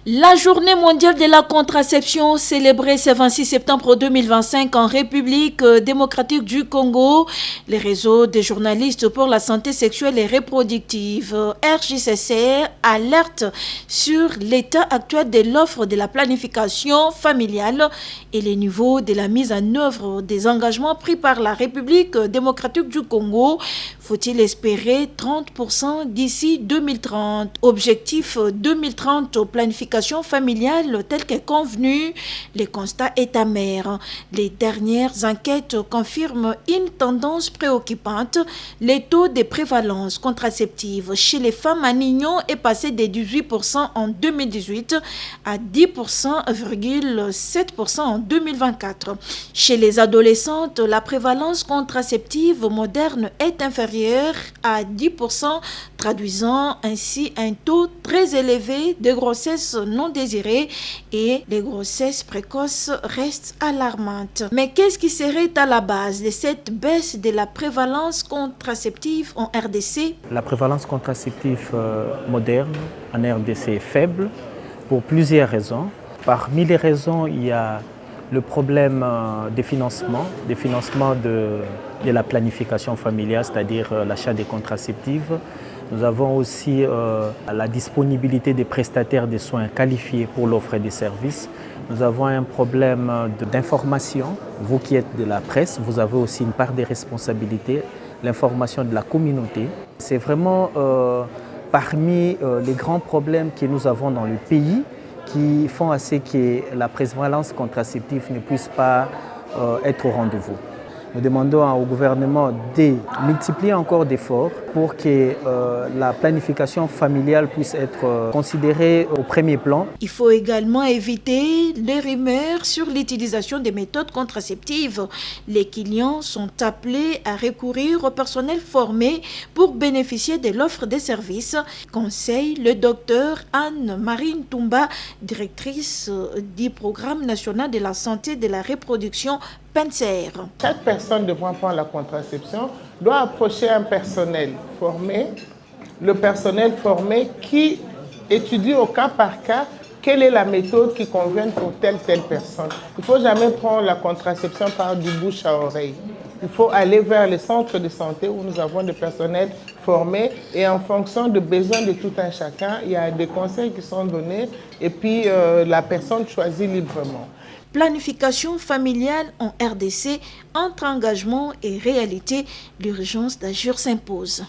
La journée mondiale de la contraception célébrée ce 26 septembre 2025 en République démocratique du Congo. Les réseaux des journalistes pour la santé sexuelle et reproductive RJCC alertent sur l'état actuel de l'offre de la planification familiale et les niveaux de la mise en œuvre des engagements pris par la République démocratique du Congo. Faut-il espérer 30% d'ici 2030? Objectif 2030 planification familiale telle que convenue, le constat est amer. Les dernières enquêtes confirment une tendance préoccupante. Le taux de prévalence contraceptive chez les femmes en union est passé de 18% en 2018 à 10,7% en 2024. Chez les adolescentes, la prévalence contraceptive moderne est inférieure à 10%, traduisant ainsi un taux très élevé de grossesse non désirées et les grossesses précoces restent alarmantes. Mais qu'est-ce qui serait à la base de cette baisse de la prévalence contraceptive en RDC? La prévalence contraceptive moderne en RDC est faible pour plusieurs raisons. Parmi les raisons, il y a le problème des financements de la planification familiale, c'est-à-dire l'achat des contraceptives. Nous avons aussi la disponibilité des prestataires de soins qualifiés pour l'offre des services. Nous avons un problème d'information. Vous qui êtes de la presse, vous avez aussi une part de responsabilité, l'information de la communauté. C'est vraiment parmi les grands problèmes que nous avons dans le pays qui font à ce que la prévalence contraceptive ne puisse pas être au rendez-vous. Nous demandons au gouvernement de multiplier encore d'efforts pour que la planification familiale puisse être considérée au premier plan. Il faut également éviter les rumeurs sur l'utilisation des méthodes contraceptives. Les clients sont appelés à recourir au personnel formé pour bénéficier de l'offre des services. Conseille le docteur Anne-Marie Ntumba, directrice du programme national de la santé de la reproduction PENSER. Chaque personne devant prendre la contraception doit approcher un personnel formé, le personnel formé qui étudie au cas par cas quelle est la méthode qui convient pour telle personne. Il ne faut jamais prendre la contraception par du bouche à oreille. Il faut aller vers les centres de santé où nous avons des personnels formés et en fonction des besoins de tout un chacun, il y a des conseils qui sont donnés et puis la personne choisit librement. Planification familiale en RDC, entre engagement et réalité, l'urgence d'agir s'impose.